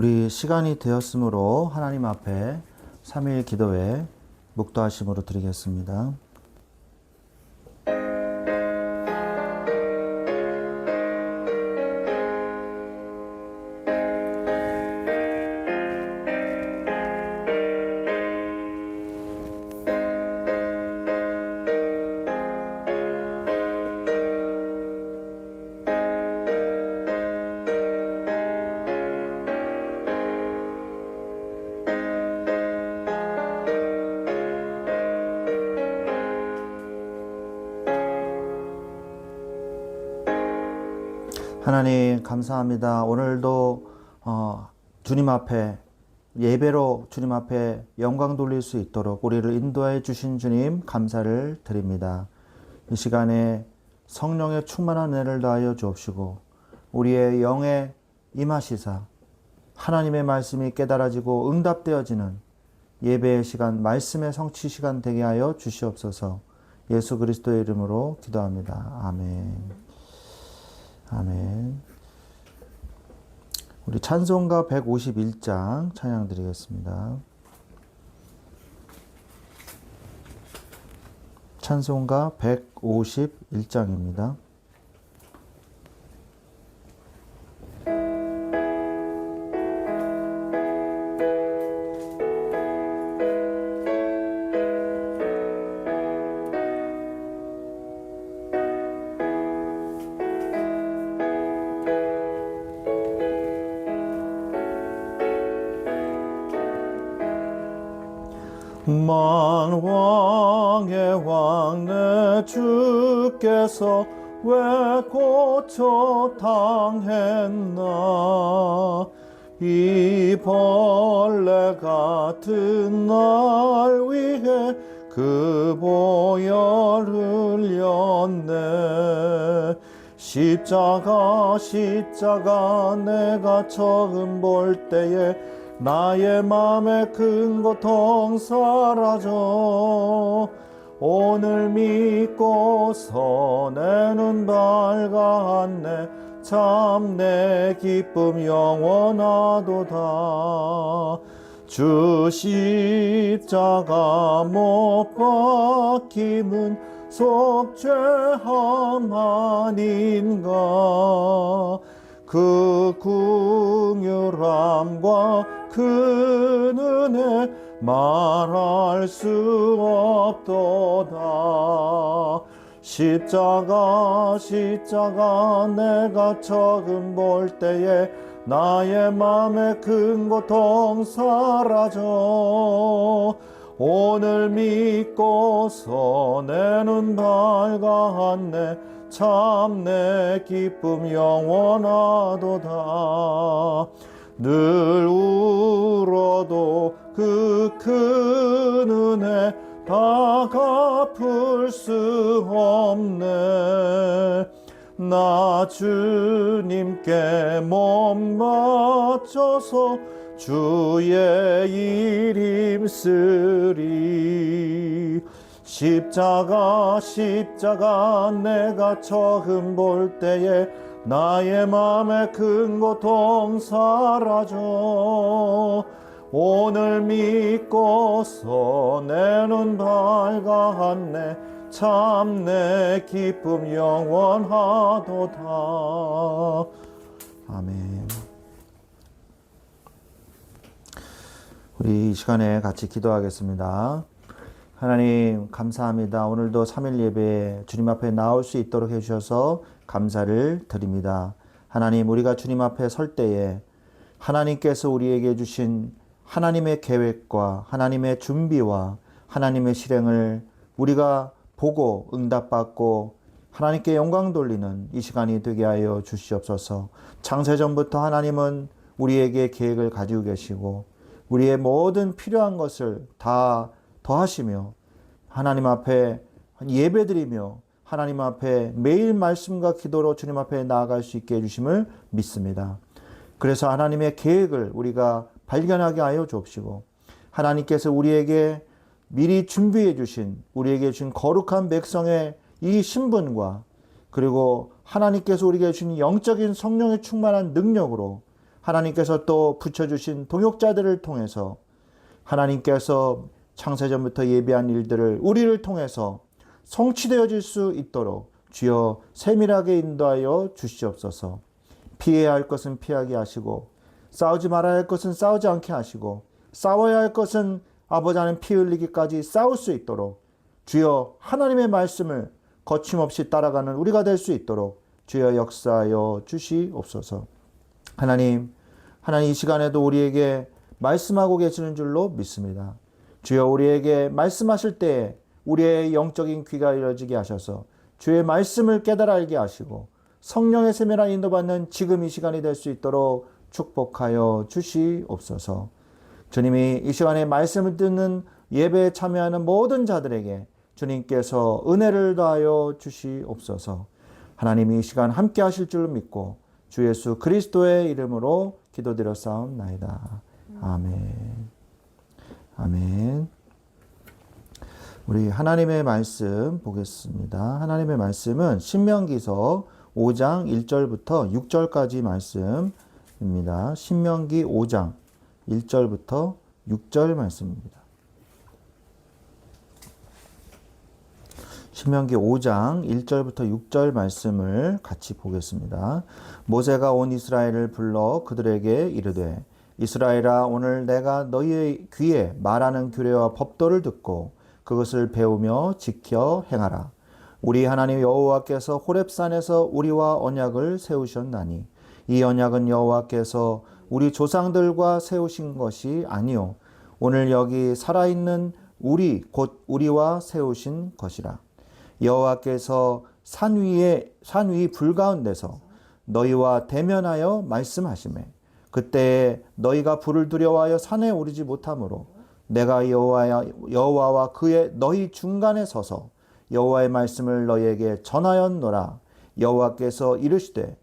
우리 시간이 되었으므로 하나님 앞에 3일 기도회 묵도하심으로 드리겠습니다. 하나님 감사합니다. 오늘도 주님 앞에 예배로 주님 앞에 영광 돌릴 수 있도록 우리를 인도해 주신 주님 감사를 드립니다. 이 시간에 성령의 충만한 은혜를 다하여 주옵시고 우리의 영에 임하시사 하나님의 말씀이 깨달아지고 응답되어지는 예배의 시간, 말씀의 성취 시간 되게 하여 주시옵소서. 예수 그리스도의 이름으로 기도합니다. 아멘. 아멘. 우리 찬송가 151장 찬양 드리겠습니다. 찬송가 151장입니다. 만왕의 왕 내 주께서 왜 고쳐 당했나. 이 벌레 같은 날 위해 그 보혈을 흘렸네. 십자가 내가 처음 볼 때에 나의 맘에 큰 고통 사라져. 오늘 믿고서 내 눈 밝았네. 참 내 기쁨 영원하도다. 주 십자가 못 박힘은 속죄함 아닌가. 그 긍휼함과 그 은혜 말할 수 없도다. 십자가 내가 처음 볼 때에 나의 맘에 큰 고통 사라져. 오늘 믿고서 내 눈 밝았네. 참 내 기쁨 영원하도다. 늘 울어도 그 큰 은혜 다 갚을 수 없네. 나 주님께 몸 바쳐서 주의 일 힘쓰리. 십자가 내가 처음 볼 때에 나의 맘에 큰 고통 사라져. 오늘 믿고서 내 눈 밝았네. 참 내 기쁨 영원하도다. 아멘. 우리 이 시간에 같이 기도하겠습니다. 하나님 감사합니다. 오늘도 3일 예배에 주님 앞에 나올 수 있도록 해주셔서 감사를 드립니다. 하나님, 우리가 주님 앞에 설 때에 하나님께서 우리에게 주신 하나님의 계획과 하나님의 준비와 하나님의 실행을 우리가 보고 응답받고 하나님께 영광 돌리는 이 시간이 되게 하여 주시옵소서. 창세전부터 하나님은 우리에게 계획을 가지고 계시고 우리의 모든 필요한 것을 다 더하시며 하나님 앞에 예배드리며 하나님 앞에 매일 말씀과 기도로 주님 앞에 나아갈 수 있게 해주심을 믿습니다. 그래서 하나님의 계획을 우리가 발견하게 하여 주옵시고 하나님께서 우리에게 미리 준비해 주신 우리에게 주신 거룩한 백성의 이 신분과 그리고 하나님께서 우리에게 주신 영적인 성령의 충만한 능력으로 하나님께서 또 붙여주신 동역자들을 통해서 하나님께서 창세전부터 예비한 일들을 우리를 통해서 성취되어질 수 있도록 주여 세밀하게 인도하여 주시옵소서. 피해야 할 것은 피하게 하시고 싸우지 말아야 할 것은 싸우지 않게 하시고 싸워야 할 것은 아버지 하나님 피 흘리기까지 싸울 수 있도록 주여 하나님의 말씀을 거침없이 따라가는 우리가 될 수 있도록 주여 역사하여 주시옵소서. 하나님 이 시간에도 우리에게 말씀하고 계시는 줄로 믿습니다. 주여 우리에게 말씀하실 때에 우리의 영적인 귀가 열어지게 하셔서 주의 말씀을 깨달아 알게 하시고 성령의 세밀한 인도받는 지금 이 시간이 될 수 있도록 축복하여 주시옵소서. 주님이 이 시간에 말씀을 듣는 예배에 참여하는 모든 자들에게 주님께서 은혜를 더하여 주시옵소서. 하나님이 이 시간 함께 하실 줄 믿고 주 예수 그리스도의 이름으로 기도드렸사옵나이다. 아멘. 아멘. 우리 하나님의 말씀 보겠습니다. 하나님의 말씀은 신명기서 5장 1절부터 6절까지 말씀입니다. 신명기 5장 1절부터 6절 말씀입니다. 신명기 5장 1절부터 6절 말씀을 같이 보겠습니다. 모세가 온 이스라엘을 불러 그들에게 이르되 이스라엘아 오늘 내가 너희의 귀에 말하는 규례와 법도를 듣고 그것을 배우며 지켜 행하라. 우리 하나님 여호와께서 호렙산에서 우리와 언약을 세우셨나니 이 언약은 여호와께서 우리 조상들과 세우신 것이 아니요 오늘 여기 살아있는 우리 곧 우리와 세우신 것이라. 여호와께서 산 위 불가운데서 너희와 대면하여 말씀하시매 그때에 너희가 불을 두려워하여 산에 오르지 못하므로 내가 여호와와 그의 너희 중간에 서서 여호와의 말씀을 너희에게 전하였노라. 여호와께서 이르시되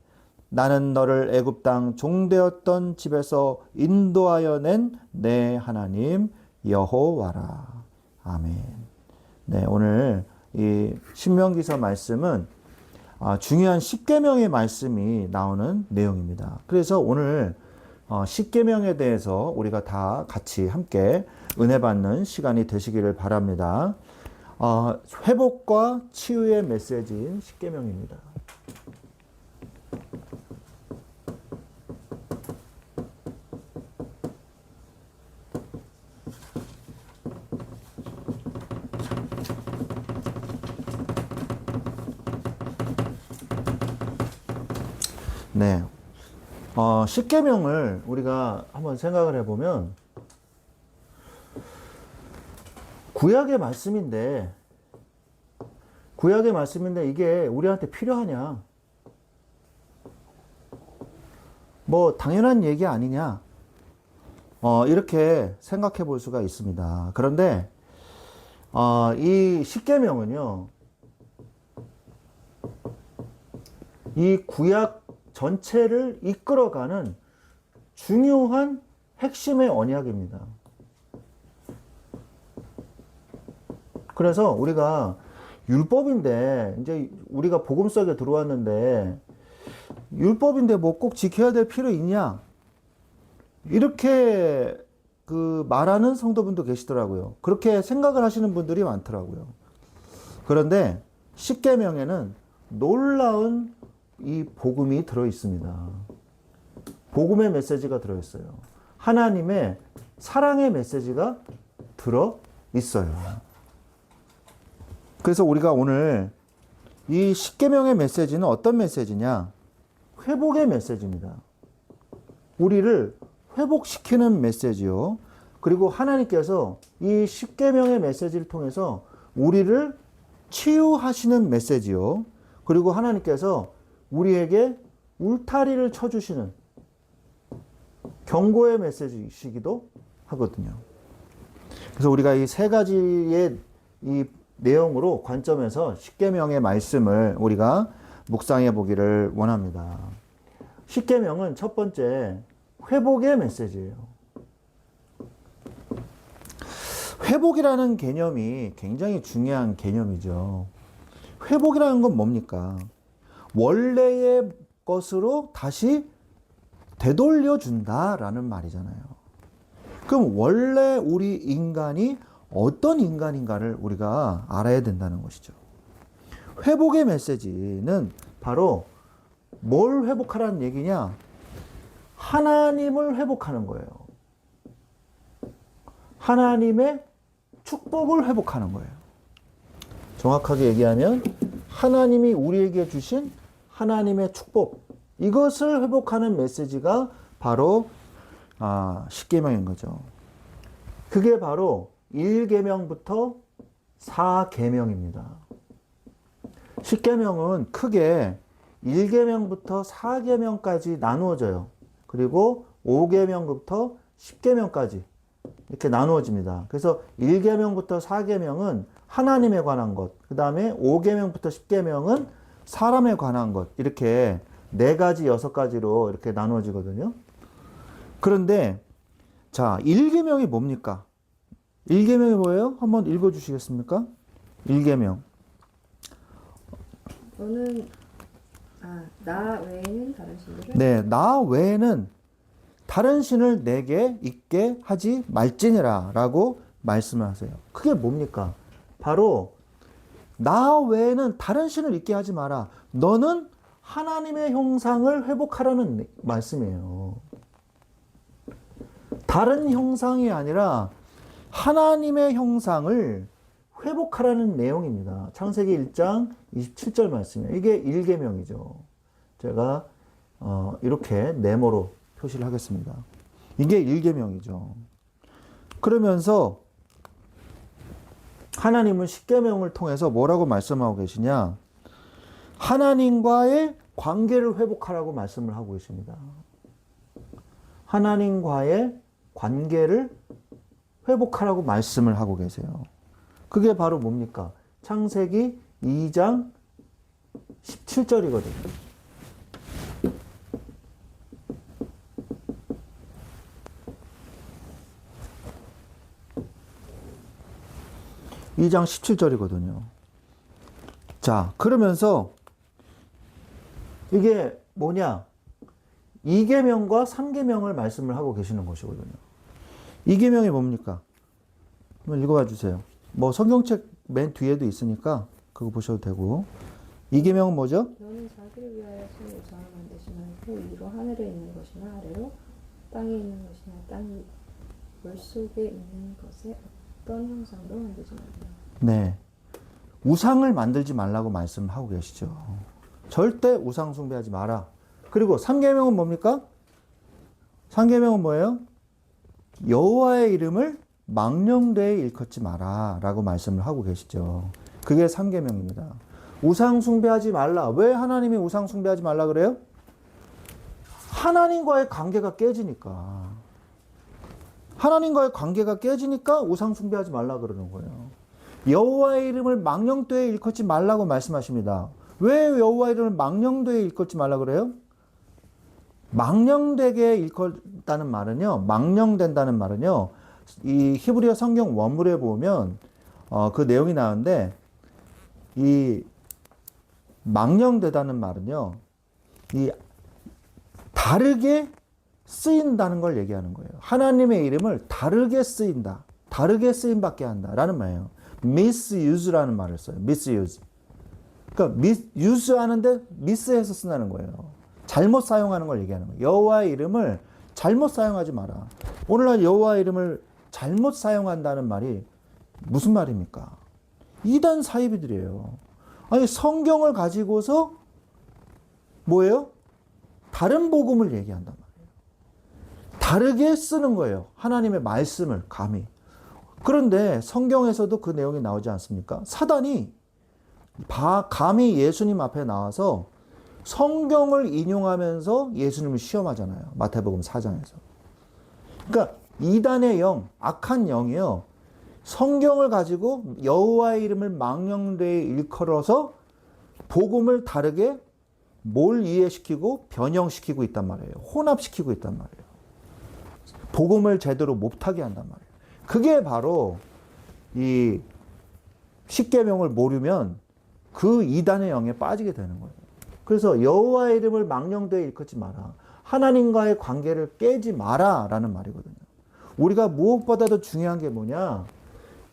나는 너를 애굽 땅 종되었던 집에서 인도하여 낸 내 하나님 여호와라. 아멘. 네, 오늘 이 신명기서 말씀은 중요한 십계명의 말씀이 나오는 내용입니다. 그래서 오늘 십계명에 대해서 우리가 다 같이 함께 은혜 받는 시간이 되시기를 바랍니다. 회복과 치유의 메시지인 십계명입니다. 네. 십계명을 우리가 한번 생각을 해보면 구약의 말씀인데 이게 우리한테 필요하냐? 뭐 당연한 얘기 아니냐? 이렇게 생각해 볼 수가 있습니다. 그런데 이 십계명은요, 이 구약 전체를 이끌어가는 중요한 핵심의 언약입니다. 그래서 우리가 율법인데 이제 우리가 복음 속에 들어왔는데 율법인데 뭐 꼭 지켜야 될 필요 있냐? 이렇게 말하는 성도분도 계시더라고요. 그렇게 생각을 하시는 분들이 많더라고요. 그런데 십계명에는 놀라운 이 복음이 들어 있습니다. 복음의 메시지가 들어 있어요. 하나님의 사랑의 메시지가 들어 있어요. 그래서 우리가 오늘 이 십계명의 메시지는 어떤 메시지냐? 회복의 메시지입니다. 우리를 회복시키는 메시지요. 그리고 하나님께서 이 십계명의 메시지를 통해서 우리를 치유하시는 메시지요. 그리고 하나님께서 우리에게 울타리를 쳐주시는 경고의 메시지이기도 하거든요. 그래서 우리가 이 세 가지의 이 내용으로 관점에서 십계명의 말씀을 우리가 묵상해 보기를 원합니다. 십계명은 첫 번째 회복의 메시지예요. 회복이라는 개념이 굉장히 중요한 개념이죠. 회복이라는 건 뭡니까? 원래의 것으로 다시 되돌려준다라는 말이잖아요. 그럼 원래 우리 인간이 어떤 인간인가를 우리가 알아야 된다는 것이죠. 회복의 메시지는 바로 뭘 회복하라는 얘기냐? 하나님을 회복하는 거예요. 하나님의 축복을 회복하는 거예요. 정확하게 얘기하면 하나님이 우리에게 주신 하나님의 축복, 이것을 회복하는 메시지가 바로 십계명인 거죠. 그게 바로 1계명부터 4계명입니다. 십계명은 크게 1계명부터 4계명까지 나누어져요. 그리고 5계명부터 10계명까지 이렇게 나누어집니다. 그래서 1계명부터 4계명은 하나님에 관한 것, 그 다음에 5계명부터 10계명은 사람에 관한 것, 이렇게 4가지, 6가지로 이렇게 나누어지거든요. 그런데 자, 1계명이 뭡니까? 1계명이 뭐예요? 한번 읽어주시겠습니까? 1계명. 너는 나 외에는 다른 신들을 네, 나 외에는 다른 신을 내게 있게 하지 말지니라 라고 말씀을 하세요. 그게 뭡니까? 바로 나 외에는 다른 신을 있게 하지 마라. 너는 하나님의 형상을 회복하라는 말씀이에요. 다른 형상이 아니라 하나님의 형상을 회복하라는 내용입니다. 창세기 1장 27절 말씀이에요. 이게 1계명이죠. 제가 이렇게 네모로 표시를 하겠습니다. 이게 1계명이죠. 그러면서 하나님은 10계명을 통해서 뭐라고 말씀하고 계시냐? 하나님과의 관계를 회복하라고 말씀을 하고 계십니다. 하나님과의 관계를 회복하라고 말씀을 하고 계세요. 그게 바로 뭡니까? 창세기 2장 17절이거든요. (2장 17절이거든요) 자, 그러면서 이게 뭐냐? 2계명과 3계명을 말씀을 하고 계시는 것이거든요. 2계명이 뭡니까? 한번 읽어봐 주세요. 뭐 성경책 맨 뒤에도 있으니까 그거 보셔도 되고. 2계명은 뭐죠? 너는 자기를 위하여 신의 우상을 만들지 말고 위로 하늘에 있는 것이나 아래로 땅에 있는 것이나 땅 물속에 있는 것에 어떤 형상도 만들지 말라. 네, 우상을 만들지 말라고 말씀하고 계시죠. 절대 우상 숭배하지 마라. 그리고 3계명은 뭡니까? 3계명은 뭐예요? 여호와의 이름을 망령되이 일컫지 마라 라고 말씀을 하고 계시죠. 그게 3계명입니다. 우상 숭배하지 말라. 왜 하나님이 우상 숭배하지 말라 그래요? 하나님과의 관계가 깨지니까. 하나님과의 관계가 깨지니까 우상 숭배하지 말라 그러는 거예요. 여호와의 이름을 망령되이 일컫지 말라고 말씀하십니다. 왜 여호와의 이름을 망령되이 일컫지 말라 그래요? 망령되게 일컫다는 말은요, 망령된다는 말은요, 이 히브리어 성경 원문에 보면 그 내용이 나오는데, 이 망령되다는 말은요, 이 다르게 쓰인다는 걸 얘기하는 거예요. 하나님의 이름을 다르게 쓰인다, 다르게 쓰임받게 한다라는 말이에요. misuse라는 말을 써요. misuse. 그러니까 use 하는데 mi스해서 쓴다는 거예요. 잘못 사용하는 걸 얘기하는 거예요. 여호와의 이름을 잘못 사용하지 마라. 오늘날 여호와의 이름을 잘못 사용한다는 말이 무슨 말입니까? 이단 사이비들이에요. 아니, 성경을 가지고서 뭐예요? 다른 복음을 얘기한단 말이에요. 다르게 쓰는 거예요. 하나님의 말씀을 감히. 그런데 성경에서도 그 내용이 나오지 않습니까? 사단이 감히 예수님 앞에 나와서 성경을 인용하면서 예수님을 시험하잖아요. 마태복음 4장에서. 그러니까 이단의 영, 악한 영이요, 성경을 가지고 여호와의 이름을 망령되이 일컬어서 복음을 다르게 뭘 이해시키고 변형시키고 있단 말이에요. 혼합시키고 있단 말이에요. 복음을 제대로 못하게 한단 말이에요. 그게 바로 이 십계명을 모르면 그 이단의 영에 빠지게 되는 거예요. 그래서 여호와의 이름을 망령되이 일컫지 마라. 하나님과의 관계를 깨지 마라 라는 말이거든요. 우리가 무엇보다도 중요한 게 뭐냐?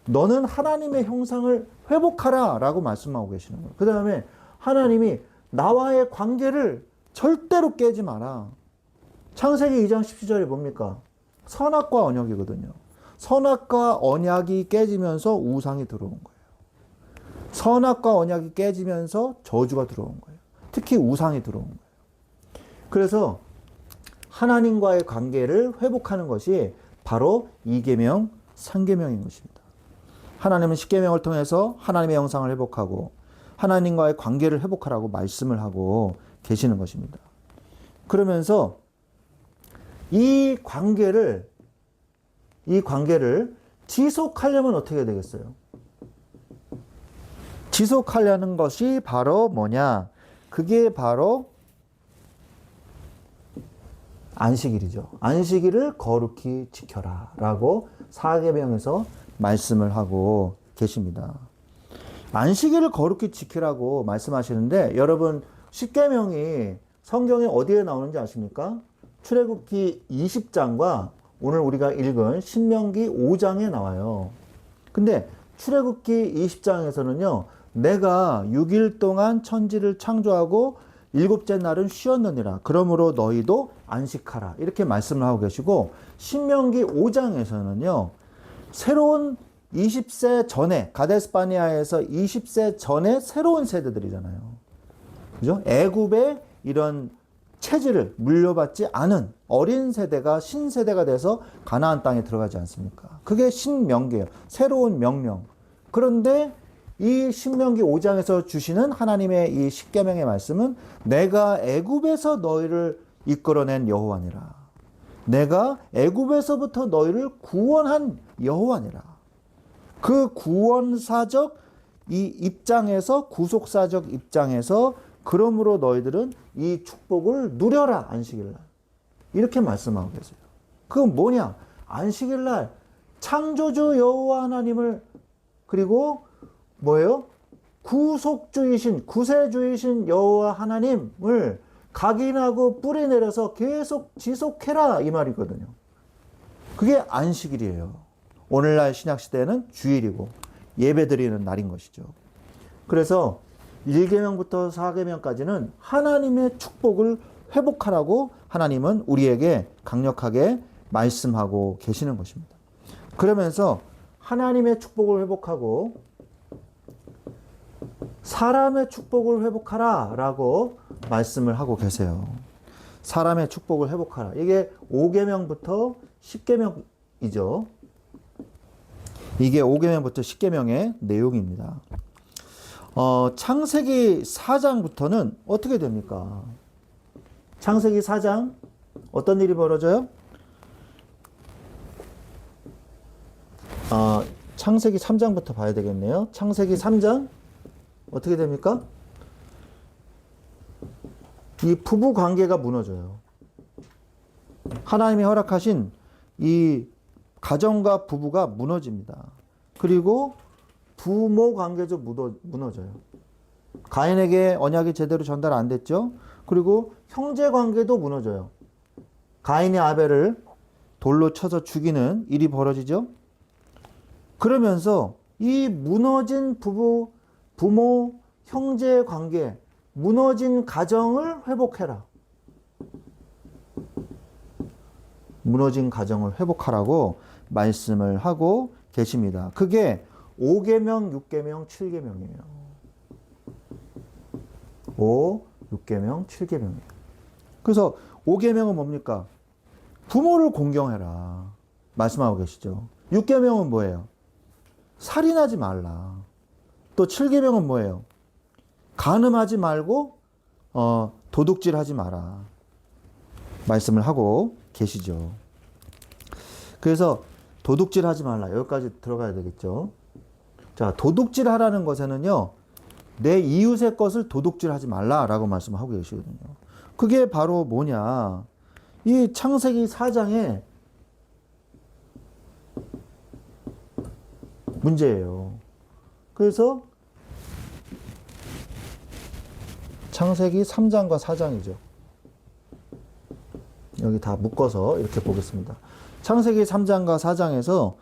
너는 하나님의 형상을 회복하라 라고 말씀하고 계시는 거예요. 그 다음에 하나님이 나와의 관계를 절대로 깨지 마라. 창세기 2장 17절이 뭡니까? 선악과 언약이거든요. 선악과 언약이 깨지면서 우상이 들어온 거예요. 선악과 언약이 깨지면서 저주가 들어온 거예요. 특히 우상이 들어온 거예요. 그래서 하나님과의 관계를 회복하는 것이 바로 2계명, 3계명인 것입니다. 하나님은 10계명을 통해서 하나님의 형상을 회복하고 하나님과의 관계를 회복하라고 말씀을 하고 계시는 것입니다. 그러면서 이 관계를 지속하려면 어떻게 되겠어요? 지속하려는 것이 바로 뭐냐? 그게 바로 안식일이죠. 안식일을 거룩히 지켜라 라고 4계명에서 말씀을 하고 계십니다. 안식일을 거룩히 지키라고 말씀하시는데 여러분 10계명이 성경에 어디에 나오는지 아십니까? 출애굽기 20장과 오늘 우리가 읽은 신명기 5장에 나와요. 근데 출애굽기 20장에서는요. 내가 6일 동안 천지를 창조하고 일곱째 날은 쉬었느니라. 그러므로 너희도 안식하라. 이렇게 말씀을 하고 계시고 신명기 5장에서는요. 새로운 20세 전에 가데스 바네아에서 20세 전에 새로운 세대들이잖아요. 그죠? 애굽의 이런 체질을 물려받지 않은 어린 세대가 신세대가 돼서 가나안 땅에 들어가지 않습니까? 그게 신명기예요. 새로운 명령. 그런데 이 신명기 5장에서 주시는 하나님의 이 10계명의 말씀은 내가 애굽에서 너희를 이끌어낸 여호와니라. 내가 애굽에서부터 너희를 구원한 여호와니라. 그 구원사적 이 입장에서 구속사적 입장에서 그러므로 너희들은 이 축복을 누려라 안식일날. 이렇게 말씀하고 계세요. 그건 뭐냐? 안식일날 창조주 여호와 하나님을 그리고 뭐예요? 구속주이신 구세주이신 여호와 하나님을 각인하고 뿌리 내려서 계속 지속해라 이 말이거든요. 그게 안식일이에요. 오늘날 신약시대에는 주일이고 예배드리는 날인 것이죠. 그래서 1계명부터 4계명까지는 하나님의 축복을 회복하라고 하나님은 우리에게 강력하게 말씀하고 계시는 것입니다. 그러면서 하나님의 축복을 회복하고 사람의 축복을 회복하라 라고 말씀을 하고 계세요. 사람의 축복을 회복하라. 이게 5계명부터 10계명이죠. 이게 5계명부터 10계명의 내용입니다. 창세기 4장부터는 어떻게 됩니까? 창세기 4장 어떤 일이 벌어져요? 창세기 3장부터 봐야 되겠네요. 창세기 3장 어떻게 됩니까? 이 부부 관계가 무너져요. 하나님이 허락하신 이 가정과 부부가 무너집니다. 그리고 부모 관계도 무너져요. 가인에게 언약이 제대로 전달 안 됐죠. 그리고 형제 관계도 무너져요. 가인이 아벨을 돌로 쳐서 죽이는 일이 벌어지죠. 그러면서 이 무너진 부모, 형제 관계, 무너진 가정을 회복해라. 무너진 가정을 회복하라고 말씀을 하고 계십니다. 그게 5계명, 6계명, 7계명이에요. 5, 6계명, 7계명이에요. 그래서 5계명은 뭡니까? 부모를 공경해라. 말씀하고 계시죠. 6계명은 뭐예요? 살인하지 말라. 또 7계명은 뭐예요? 간음하지 말고 도둑질하지 마라. 말씀을 하고 계시죠. 그래서 도둑질하지 말라. 여기까지 들어가야 되겠죠. 자, 도둑질하라는 것에는요. 내 이웃의 것을 도둑질하지 말라라고 말씀하고 계시거든요. 그게 바로 뭐냐? 이 창세기 4장의 문제예요. 그래서 창세기 3장과 4장이죠. 여기 다 묶어서 이렇게 보겠습니다. 창세기 3장과 4장에서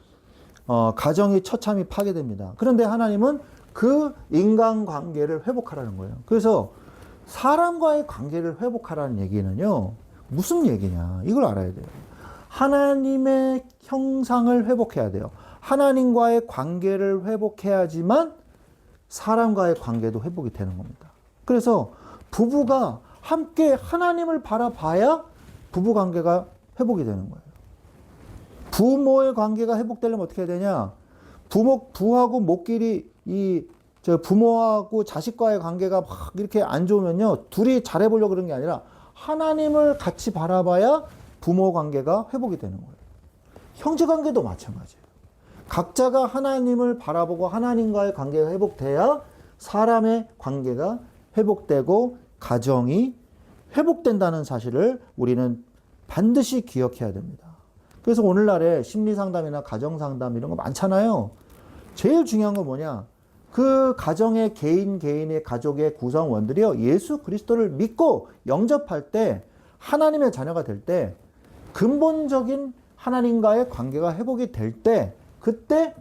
가정이 처참히 파괴됩니다. 그런데 하나님은 그 인간관계를 회복하라는 거예요. 그래서 사람과의 관계를 회복하라는 얘기는요, 무슨 얘기냐, 이걸 알아야 돼요. 하나님의 형상을 회복해야 돼요. 하나님과의 관계를 회복해야지만 사람과의 관계도 회복이 되는 겁니다. 그래서 부부가 함께 하나님을 바라봐야 부부 관계가 회복이 되는 거예요. 부모의 관계가 회복되려면 어떻게 해야 되냐? 부하고 목끼리 부모하고 자식과의 관계가 막 이렇게 안 좋으면요, 둘이 잘해보려고 그런 게 아니라 하나님을 같이 바라봐야 부모 관계가 회복이 되는 거예요. 형제 관계도 마찬가지예요. 각자가 하나님을 바라보고 하나님과의 관계가 회복돼야 사람의 관계가 회복되고 가정이 회복된다는 사실을 우리는 반드시 기억해야 됩니다. 그래서 오늘날에 심리상담이나 가정상담 이런 거 많잖아요. 제일 중요한 건 뭐냐? 그 가정의 개인의 가족의 구성원들이요, 예수 그리스도를 믿고 영접할 때, 하나님의 자녀가 될 때, 근본적인 하나님과의 관계가 회복이 될 때, 그때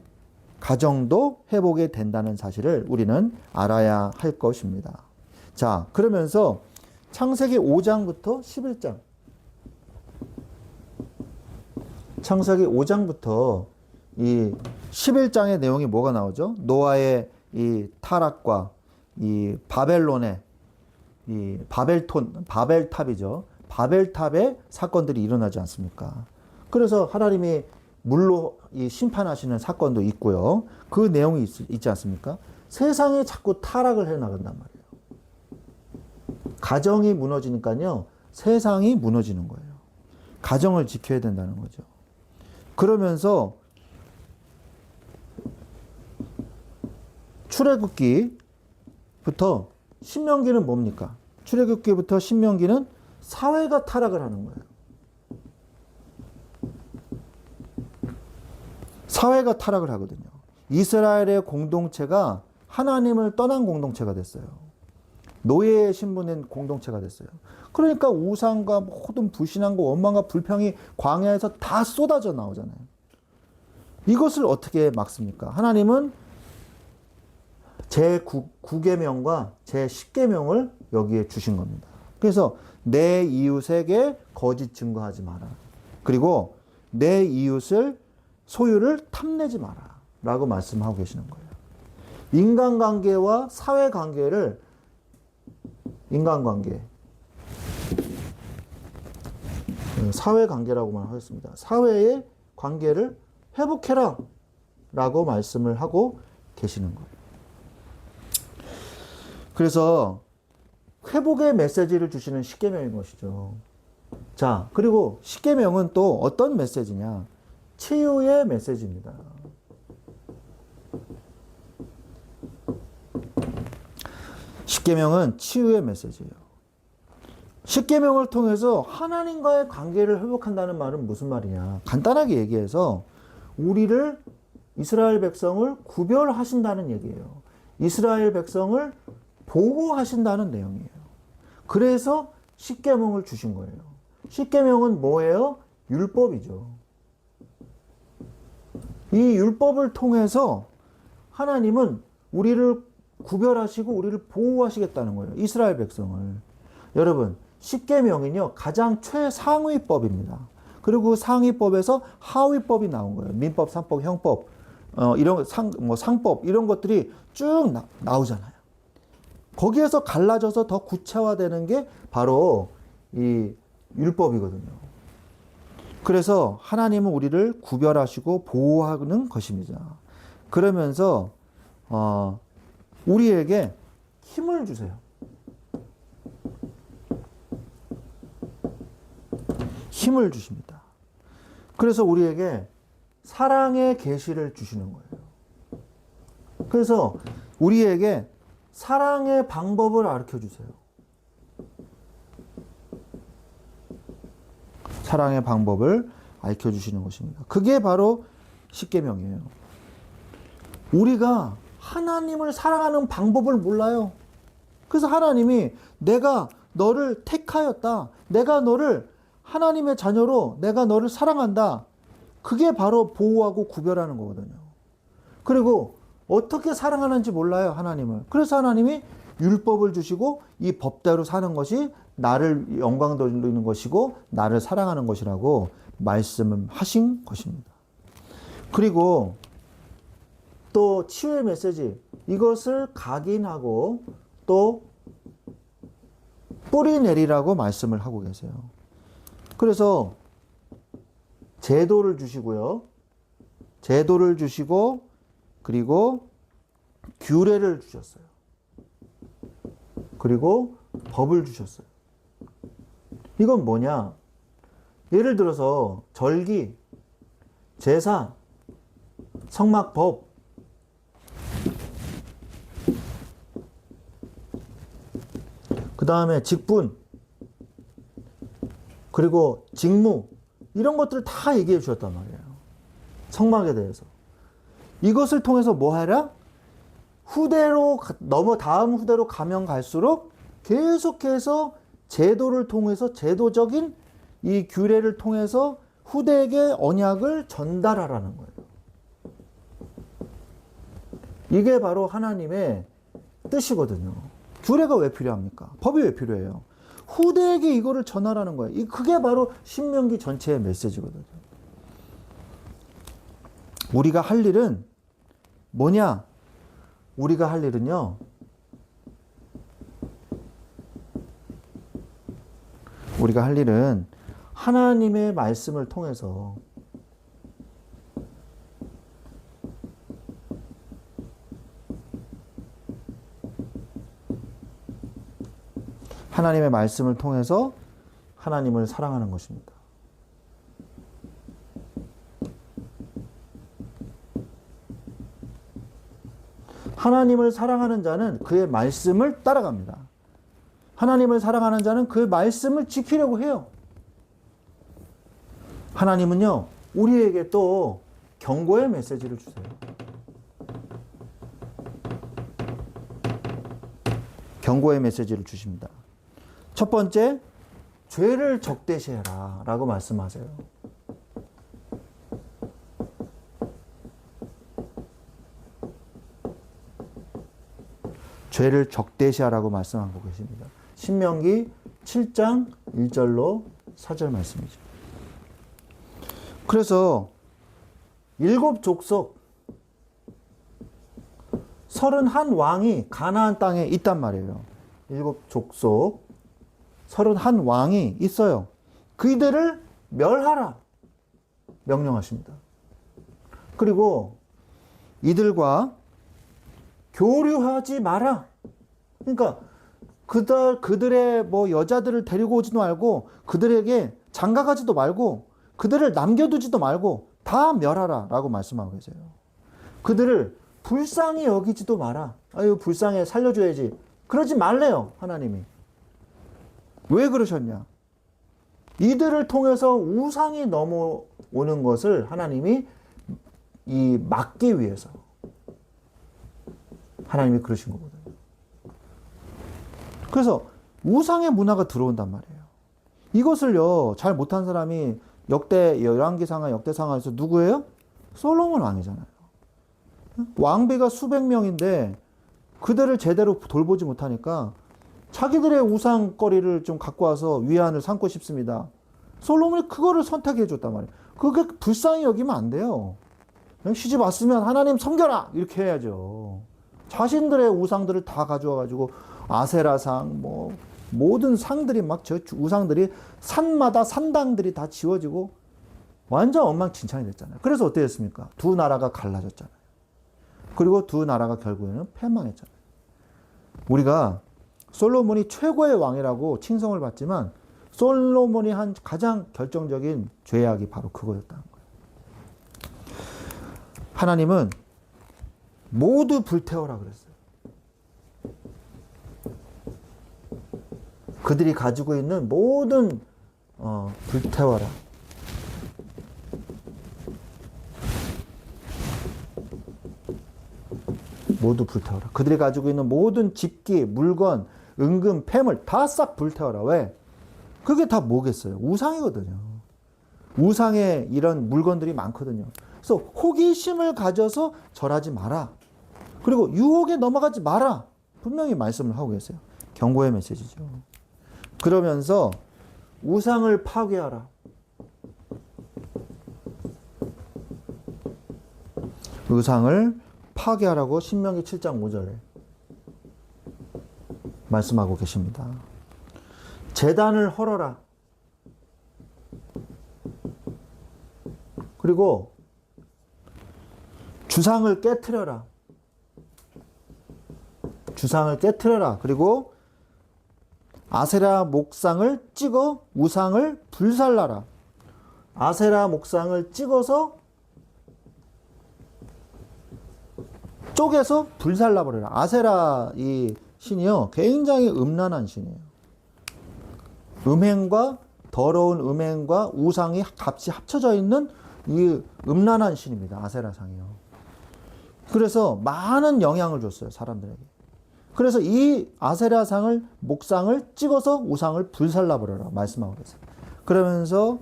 가정도 회복이 된다는 사실을 우리는 알아야 할 것입니다. 자, 그러면서 창세기 5장부터 11장. 창세기 5장부터 이 11장의 내용이 뭐가 나오죠? 노아의 이 타락과 이 바벨론의 이 바벨탑이죠. 바벨탑의 사건들이 일어나지 않습니까? 그래서 하나님이 물로 이 심판하시는 사건도 있고요. 그 내용이 있지 않습니까? 세상이 자꾸 타락을 해 나간단 말이에요. 가정이 무너지니까요, 세상이 무너지는 거예요. 가정을 지켜야 된다는 거죠. 그러면서 출애굽기부터 신명기는 뭡니까? 출애굽기부터 신명기는 사회가 타락을 하는 거예요. 사회가 타락을 하거든요. 이스라엘의 공동체가 하나님을 떠난 공동체가 됐어요. 노예의 신분인 공동체가 됐어요. 그러니까 우상과 모든 불신앙과 원망과 불평이 광야에서 다 쏟아져 나오잖아요. 이것을 어떻게 막습니까? 하나님은 제9계명과 제10계명을 여기에 주신 겁니다. 그래서 내 이웃에게 거짓 증거하지 마라. 그리고 내 이웃을 소유를 탐내지 마라. 라고 말씀하고 계시는 거예요. 인간관계와 사회관계를 사회관계라고만 하겠습니다. 사회의 관계를 회복해라. 라고 말씀을 하고 계시는 거예요. 그래서 회복의 메시지를 주시는 십계명인 것이죠. 자, 그리고 십계명은 또 어떤 메시지냐? 치유의 메시지입니다. 십계명은 치유의 메시지예요. 십계명을 통해서 하나님과의 관계를 회복한다는 말은 무슨 말이냐? 간단하게 얘기해서 우리를, 이스라엘 백성을 구별하신다는 얘기예요. 이스라엘 백성을 보호하신다는 내용이에요. 그래서 십계명을 주신 거예요. 십계명은 뭐예요? 율법이죠. 이 율법을 통해서 하나님은 우리를 구별하시고 우리를 보호하시겠다는 거예요. 이스라엘 백성을. 여러분, 십계명은요, 가장 최상위법입니다. 그리고 상위법에서 하위법이 나온 거예요. 민법, 상법, 형법, 이런 상법 이런 것들이 쭉 나오잖아요. 거기에서 갈라져서 더 구체화되는 게 바로 이 율법이거든요. 그래서 하나님은 우리를 구별하시고 보호하는 것입니다. 그러면서 우리에게 힘을 주세요. 힘을 주십니다. 그래서 우리에게 사랑의 계시를 주시는 거예요. 그래서 우리에게 사랑의 방법을 가르쳐 주세요. 사랑의 방법을 가르쳐 주시는 것입니다. 그게 바로 십계명이에요. 우리가 하나님을 사랑하는 방법을 몰라요. 그래서 하나님이 내가 너를 택하였다. 내가 너를 하나님의 자녀로 내가 너를 사랑한다. 그게 바로 보호하고 구별하는 거거든요. 그리고 어떻게 사랑하는지 몰라요, 하나님을. 그래서 하나님이 율법을 주시고 이 법대로 사는 것이 나를 영광 돌리는 것이고 나를 사랑하는 것이라고 말씀을 하신 것입니다. 그리고 또 치유의 메시지, 이것을 각인하고 또 뿌리 내리라고 말씀을 하고 계세요. 그래서 제도를 주시고요. 제도를 주시고 그리고 규례를 주셨어요. 그리고 법을 주셨어요. 이건 뭐냐? 예를 들어서 절기, 제사, 성막법, 그 다음에 직분, 그리고 직무, 이런 것들을 다 얘기해 주셨단 말이에요. 성막에 대해서. 이것을 통해서 뭐 하라? 후대로 다음 후대로 가면 갈수록 계속해서 제도를 통해서 제도적인 이 규례를 통해서 후대에게 언약을 전달하라는 거예요. 이게 바로 하나님의 뜻이거든요. 규례가 왜 필요합니까? 법이 왜 필요해요? 후대에게 이거를 전하라는 거예요. 그게 바로 신명기 전체의 메시지거든요. 우리가 할 일은 뭐냐? 우리가 할 일은요, 우리가 할 일은 하나님의 말씀을 통해서 하나님의 말씀을 통해서 하나님을 사랑하는 것입니다. 하나님을 사랑하는 자는 그의 말씀을 따라갑니다. 하나님을 사랑하는 자는 그의 말씀을 지키려고 해요. 하나님은요, 우리에게 또 경고의 메시지를 주세요. 경고의 메시지를 주십니다. 첫 번째, 죄를 적대시해라 라고 말씀하세요. 죄를 적대시하라고 말씀하고 계십니다. 신명기 7장 1절로 4절 말씀이죠. 그래서 7족속 31왕이 가나안 땅에 있단 말이에요. 7족속 31왕이 있어요. 그들을 멸하라 명령하십니다. 그리고 이들과 교류하지 마라. 그러니까 그들의 뭐 여자들을 데리고 오지도 말고 그들에게 장가가지도 말고 그들을 남겨두지도 말고 다 멸하라 라고 말씀하고 계세요. 그들을 불쌍히 여기지도 마라. 아유, 불쌍해, 살려줘야지. 그러지 말래요, 하나님이. 왜 그러셨냐? 이들을 통해서 우상이 넘어오는 것을 하나님이 막기 위해서 하나님이 그러신 거거든요. 그래서 우상의 문화가 들어온단 말이에요. 이것을요, 잘 못한 사람이 열왕기상하 역대상하에서 누구예요? 솔로몬 왕이잖아요. 왕비가 수백 명인데 그들을 제대로 돌보지 못하니까 자기들의 우상거리를 좀 갖고 와서 위안을 삼고 싶습니다. 솔로몬이 그거를 선택해 줬단 말이에요. 그게 불쌍히 여기면 안 돼요. 시집 왔으면 하나님 섬겨라! 이렇게 해야죠. 자신들의 우상들을 다 가져와가지고 아세라상, 모든 상들이 저 우상들이 산마다 산당들이 다 지워지고 완전 엉망진창이 됐잖아요. 그래서 어떻게 됐습니까? 두 나라가 갈라졌잖아요. 그리고 두 나라가 결국에는 패망했잖아요. 우리가 솔로몬이 최고의 왕이라고 칭송을 받지만 솔로몬이 한 가장 결정적인 죄악이 바로 그거였다는 거예요. 하나님은 모두 불태워라 그랬어요. 그들이 가지고 있는 모든 불태워라. 모두 불태워라. 그들이 가지고 있는 모든 집기, 물건, 은금, 폐물 다 싹 불태워라. 왜? 그게 다 뭐겠어요? 우상이거든요. 우상에 이런 물건들이 많거든요. 그래서 호기심을 가져서 절하지 마라. 그리고 유혹에 넘어가지 마라. 분명히 말씀을 하고 계세요. 경고의 메시지죠. 그러면서 우상을 파괴하라. 우상을 파괴하라고 신명기 7장 5절에 말씀하고 계십니다. 제단을 헐어라. 그리고 주상을 깨트려라. 주상을 깨트려라. 그리고 아세라 목상을 찍어 우상을 불살라라. 아세라 목상을 찍어서 쪼개서 불살라버려라. 아세라 이 신이요, 굉장히 음란한 신이에요. 음행과 더러운 음행과 우상이 같이 합쳐져 있는 이 음란한 신입니다. 아세라상이요. 그래서 많은 영향을 줬어요, 사람들에게. 그래서 이 아세라상을, 목상을 찍어서 우상을 불살라버려라 말씀하고 계세요. 그러면서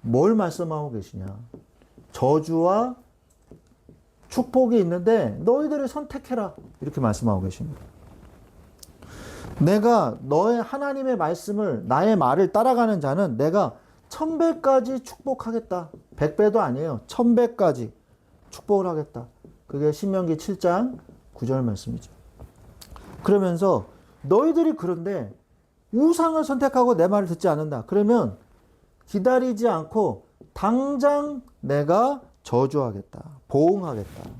뭘 말씀하고 계시냐. 저주와 축복이 있는데 너희들이 선택해라. 이렇게 말씀하고 계십니다. 내가 너의 하나님의 말씀을, 나의 말을 따라가는 자는 내가 1000배까지 축복하겠다. 100배도 아니에요. 1000배까지 축복을 하겠다. 그게 신명기 7장 9절 말씀이죠. 그러면서 너희들이 그런데 우상을 선택하고 내 말을 듣지 않는다. 그러면 기다리지 않고 당장 내가 저주하겠다. 보응하겠다.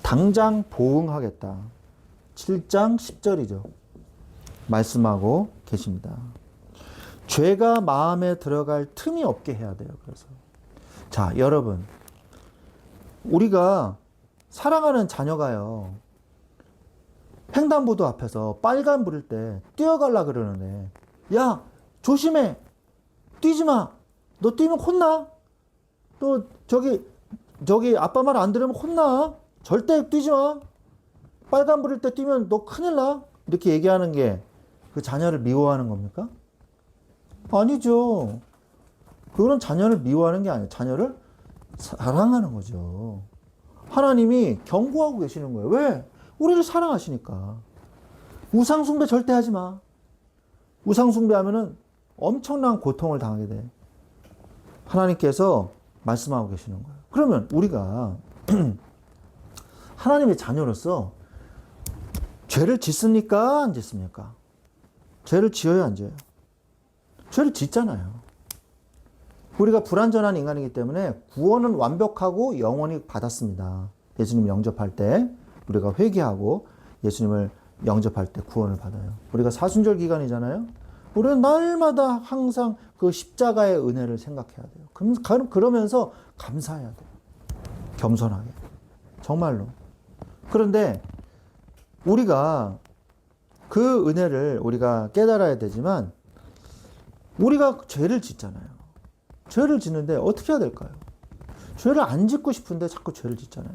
당장 보응하겠다. 7장 10절이죠. 말씀하고 계십니다. 죄가 마음에 들어갈 틈이 없게 해야 돼요. 그래서 자, 여러분, 우리가 사랑하는 자녀가요, 횡단보도 앞에서 빨간 불일 때 뛰어가려 그러는데, 야, 조심해, 뛰지 마, 너 뛰면 혼나, 또 저기 아빠 말 안 들으면 혼나, 절대 뛰지 마, 빨간 불일 때 뛰면 너 큰일 나, 이렇게 얘기하는 게 그 자녀를 미워하는 겁니까? 아니죠. 그거는 자녀를 미워하는 게 아니에요. 자녀를 사랑하는 거죠. 하나님이 경고하고 계시는 거예요. 왜? 우리를 사랑하시니까. 우상숭배 절대 하지 마. 우상숭배하면은 엄청난 고통을 당하게 돼. 하나님께서 말씀하고 계시는 거예요. 그러면 우리가 하나님의 자녀로서 죄를 짓습니까? 안 짓습니까? 죄를 지어야 안 지어요? 죄를 짓잖아요. 우리가 불완전한 인간이기 때문에 구원은 완벽하고 영원히 받았습니다. 예수님 영접할 때 우리가 회개하고 예수님을 영접할 때 구원을 받아요. 우리가 사순절 기간이잖아요. 우리는 날마다 항상 그 십자가의 은혜를 생각해야 돼요. 그러면서 감사해야 돼요. 겸손하게. 정말로. 그런데 우리가 그 은혜를 우리가 깨달아야 되지만 우리가 죄를 짓잖아요. 죄를 짓는데 어떻게 해야 될까요? 죄를 안 짓고 싶은데 자꾸 죄를 짓잖아요.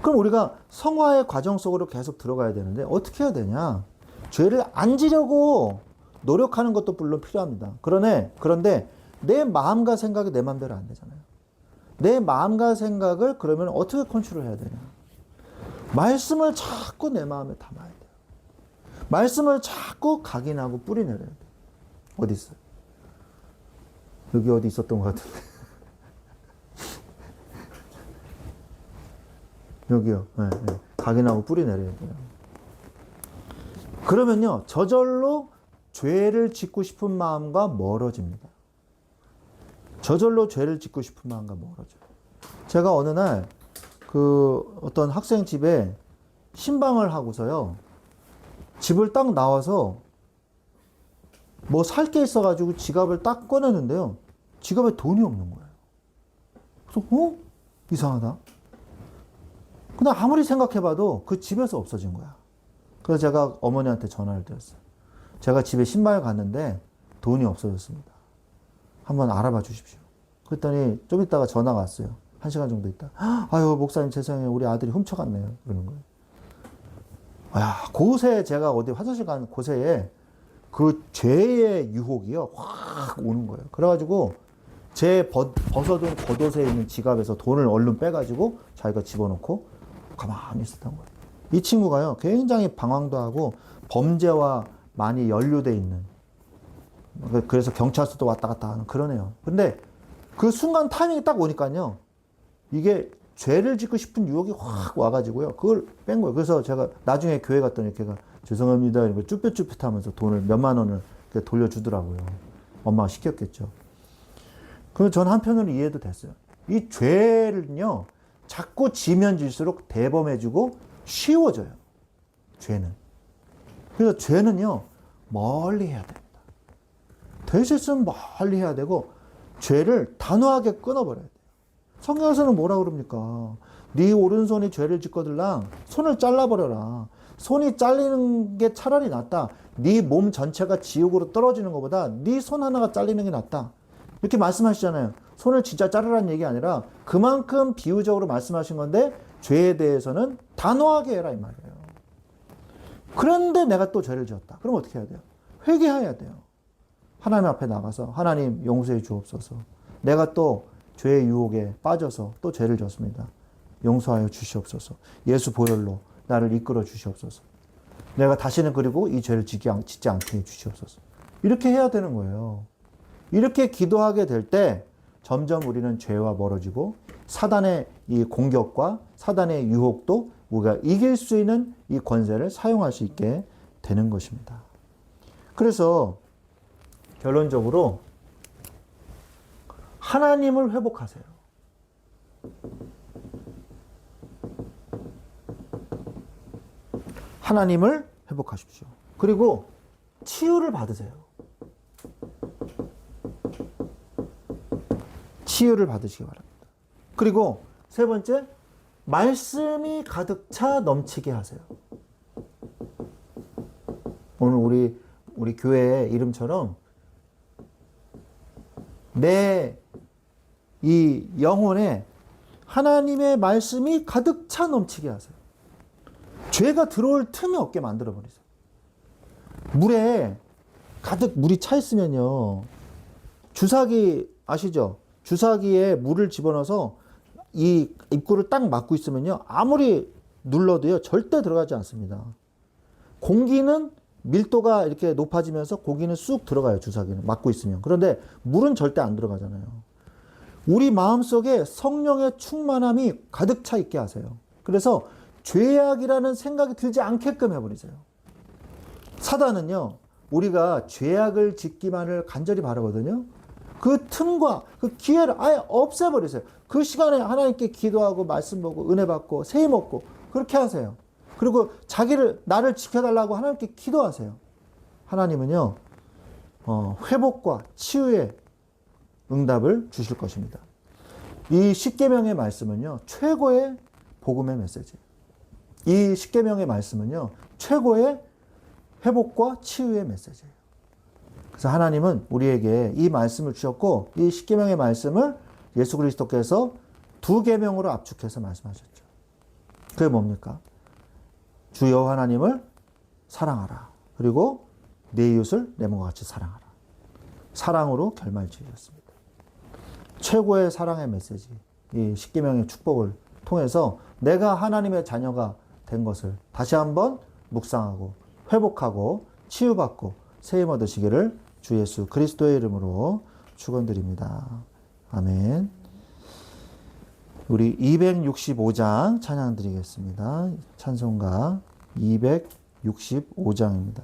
그럼 우리가 성화의 과정 속으로 계속 들어가야 되는데 어떻게 해야 되냐? 죄를 안 지려고 노력하는 것도 물론 필요합니다. 그런데 내 마음과 생각이 내 마음대로 안 되잖아요. 내 마음과 생각을 그러면 어떻게 컨트롤 해야 되냐? 말씀을 자꾸 내 마음에 담아야 돼요. 말씀을 자꾸 각인하고 뿌리 내려야 돼요. 어디 있어요? 여기 어디 있었던 것 같은데. 여기요. 네, 네. 각인하고 뿌리 내려야 돼요. 그러면요, 저절로 죄를 짓고 싶은 마음과 멀어집니다. 저절로 죄를 짓고 싶은 마음과 멀어져요. 제가 어느 날 어떤 학생 집에 신방을 하고서요, 집을 딱 나와서 뭐 살 게 있어가지고 지갑을 딱 꺼내는데요, 지갑에 돈이 없는 거예요. 그래서 이상하다. 근데 아무리 생각해봐도 그 집에서 없어진 거야. 그래서 제가 어머니한테 전화를 드렸어요. 제가 집에 신방을 갔는데 돈이 없어졌습니다. 한번 알아봐 주십시오. 그랬더니 좀 있다가 전화가 왔어요. 1시간 정도 있다. 아유, 목사님 죄송해요. 우리 아들이 훔쳐갔네요. 그러는 거예요. 야, 그새 제가 어디 화장실 간 그새에 그 죄의 유혹이요. 확 오는 거예요. 그래가지고 제 벗어둔 겉옷에 있는 지갑에서 돈을 얼른 빼가지고 자기가 집어넣고 가만히 있었던 거예요. 이 친구가요. 굉장히 방황도 하고 범죄와 많이 연루돼 있는, 그래서 경찰서도 왔다 갔다 하는 그런 애요. 근데 그 순간 타이밍이 딱 오니까요. 이게 죄를 짓고 싶은 유혹이 확 와가지고요. 그걸 뺀 거예요. 그래서 제가 나중에 교회 갔더니 걔가 죄송합니다. 이런 거 쭈뼛쭈뼛 하면서 돈을 몇만 원을 돌려주더라고요. 엄마가 시켰겠죠. 그럼 전 한편으로 이해도 됐어요. 이 죄를요, 자꾸 지면 질수록 대범해지고 쉬워져요. 죄는. 그래서 죄는요, 멀리 해야 됩니다. 될 수 있으면 멀리 해야 되고, 죄를 단호하게 끊어버려야 돼요. 성경에서는 뭐라 그럽니까? 네 오른손이 죄를 짓거들랑 손을 잘라버려라. 손이 잘리는 게 차라리 낫다. 네 몸 전체가 지옥으로 떨어지는 것보다 네 손 하나가 잘리는 게 낫다. 이렇게 말씀하시잖아요. 손을 진짜 자르라는 얘기 아니라 그만큼 비유적으로 말씀하신 건데 죄에 대해서는 단호하게 해라 이 말이에요. 그런데 내가 또 죄를 지었다. 그럼 어떻게 해야 돼요? 회개해야 돼요. 하나님 앞에 나가서 하나님 용서해 주옵소서. 내가 또 죄의 유혹에 빠져서 또 죄를 졌습니다. 용서하여 주시옵소서. 예수 보혈로 나를 이끌어 주시옵소서. 내가 다시는 그리고 이 죄를 짓지 않게 해 주시옵소서. 이렇게 해야 되는 거예요. 이렇게 기도하게 될 때 점점 우리는 죄와 멀어지고 사단의 이 공격과 사단의 유혹도 우리가 이길 수 있는 이 권세를 사용할 수 있게 되는 것입니다. 그래서 결론적으로 하나님을 회복하세요. 하나님을 회복하십시오. 그리고 치유를 받으세요. 치유를 받으시기 바랍니다. 그리고 세 번째, 말씀이 가득 차 넘치게 하세요. 오늘 우리 교회의 이름처럼 내 이 영혼에 하나님의 말씀이 가득 차 넘치게 하세요. 죄가 들어올 틈이 없게 만들어 버리세요. 물에 가득 물이 차 있으면요. 주사기 아시죠? 주사기에 물을 집어넣어서 이 입구를 딱 막고 있으면요. 아무리 눌러도요. 절대 들어가지 않습니다. 공기는 밀도가 이렇게 높아지면서 고기는 쑥 들어가요. 주사기는 막고 있으면. 그런데 물은 절대 안 들어가잖아요. 우리 마음속에 성령의 충만함이 가득 차 있게 하세요. 그래서 죄악이라는 생각이 들지 않게끔 해버리세요. 사단은요. 우리가 죄악을 짓기만을 간절히 바라거든요. 그 틈과 그 기회를 아예 없애버리세요. 그 시간에 하나님께 기도하고 말씀 보고 은혜 받고 새 먹고 그렇게 하세요. 그리고 나를 지켜달라고 하나님께 기도하세요. 하나님은요, 회복과 치유의 응답을 주실 것입니다. 이 십계명의 말씀은요, 최고의 복음의 메시지예요. 이 십계명의 말씀은요, 최고의 회복과 치유의 메시지예요. 그래서 하나님은 우리에게 이 말씀을 주셨고, 이 십계명의 말씀을 예수 그리스도께서 두 계명으로 압축해서 말씀하셨죠. 그게 뭡니까? 주 여호와 하나님을 사랑하라. 그리고 내 이웃을 내 몸과 같이 사랑하라. 사랑으로 결말 지으셨습니다. 최고의 사랑의 메시지, 이 십계명의 축복을 통해서 내가 하나님의 자녀가 된 것을 다시 한번 묵상하고 회복하고 치유받고 세임 얻으시기를 주 예수 그리스도의 이름으로 축원드립니다. 아멘. 우리 265장 찬양 드리겠습니다. 찬송가 265장입니다.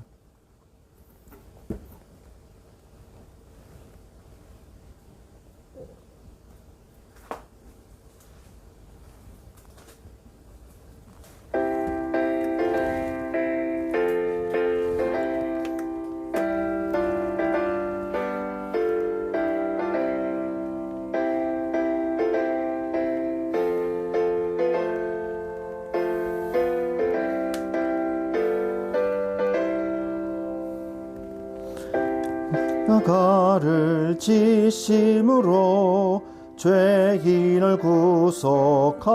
나가를 지심으로 죄인을 구속하셨으니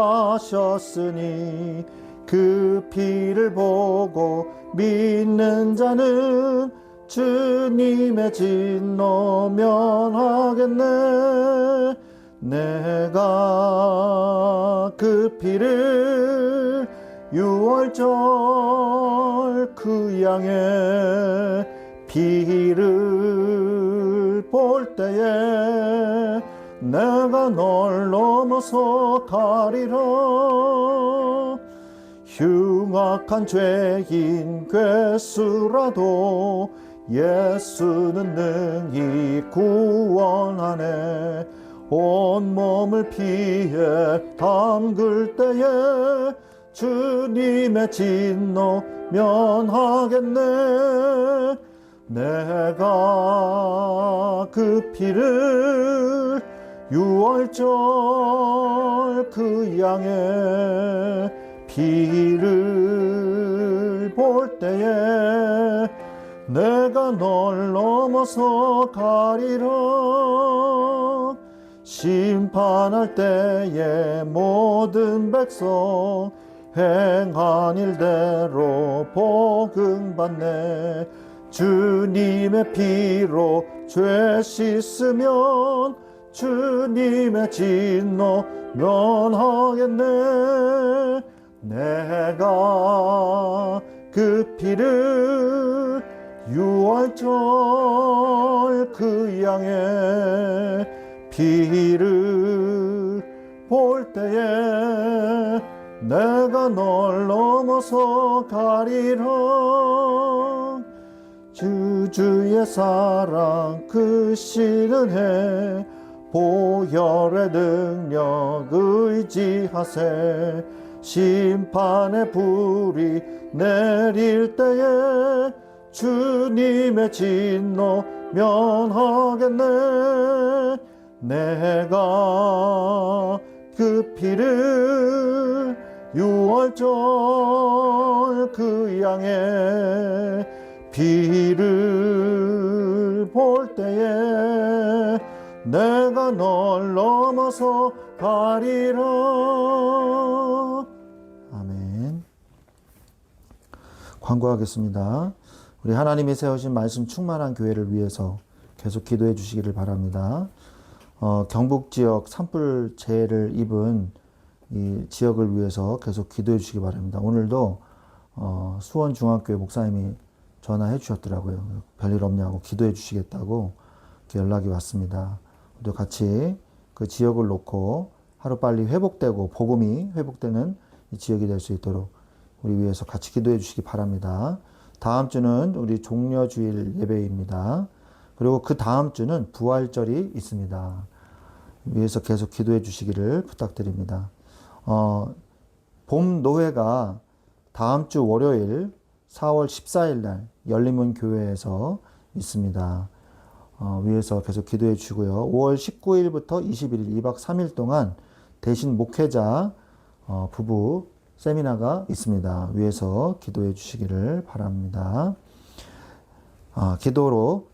그 피를 보고 믿는 자는 주님의 진노 면하겠네. 내가 그 피를 유월절 그 양의 피를 볼 때에 내가 널 넘어서 가리라. 흉악한 죄인 괴수라도 예수는 능히 구원하네. 온몸을 피해 담글 때에 주님의 진노 면하겠네. 내가 그 피를 유월절 그 양의 피를 볼 때에 내가 널 넘어서 가리라. 심판할 때에 모든 백성 행한 일대로 복응받네. 주님의 피로 죄 씻으면 주님의 진노 면하겠네. 내가 그 피를 유월절 그 양의 피를 볼 때에 내가 널 넘어서 가리라. 주의 사랑 크시는 해 보혈의 능력 의지하세. 심판의 불이 내릴 때에 주님의 진노 면하겠네. 내가 그 피를 유월절 그 양의 피를 볼 때에 내가 널 넘어서 가리라. 아멘. 광고하겠습니다. 우리 하나님이 세우신 말씀 충만한 교회를 위해서 계속 기도해 주시기를 바랍니다. 경북 지역 산불 재해를 입은 이 지역을 위해서 계속 기도해 주시기 바랍니다. 오늘도 수원중앙교회 목사님이 전화해 주셨더라고요. 별일 없냐고 기도해 주시겠다고 연락이 왔습니다. 우리도 같이 그 지역을 놓고 하루빨리 회복되고 복음이 회복되는 이 지역이 될 수 있도록 우리 위해서 같이 기도해 주시기 바랍니다. 다음 주는 우리 종려주일 예배입니다. 그리고 그 다음 주는 부활절이 있습니다. 위해서 계속 기도해 주시기를 부탁드립니다. 봄 노회가 다음 주 월요일 4월 14일 날 열린문 교회에서 있습니다. 위해서 계속 기도해 주시고요. 5월 19일부터 21일 2박 3일 동안 대신 목회자 부부 세미나가 있습니다. 위해서 기도해 주시기를 바랍니다. 기도로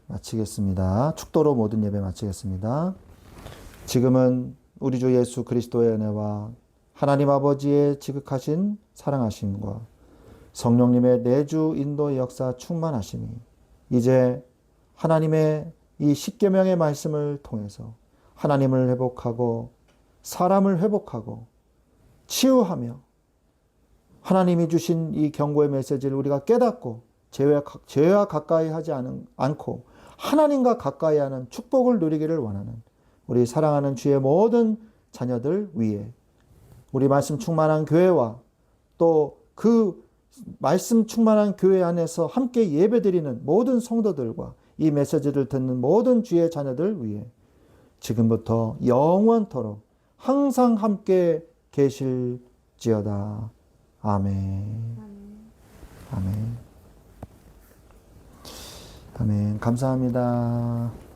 마치겠습니다. 축도로 모든 예배 마치겠습니다. 지금은 우리 주 예수 그리스도의 은혜와 하나님 아버지의 지극하신 사랑하심과 성령님의 내주 인도의 역사 충만하심이 이제 하나님의 이 십계명의 말씀을 통해서 하나님을 회복하고 사람을 회복하고 치유하며 하나님이 주신 이 경고의 메시지를 우리가 깨닫고 죄와 가까이 하지 않고 하나님과 가까이 하는 축복을 누리기를 원하는 우리 사랑하는 주의 모든 자녀들 위에 우리 말씀 충만한 교회와 또 그 말씀 충만한 교회 안에서 함께 예배드리는 모든 성도들과 이 메시지를 듣는 모든 주의 자녀들 위해 지금부터 영원토록 항상 함께 계실지어다. 아멘. 아멘. 아멘. 감사합니다.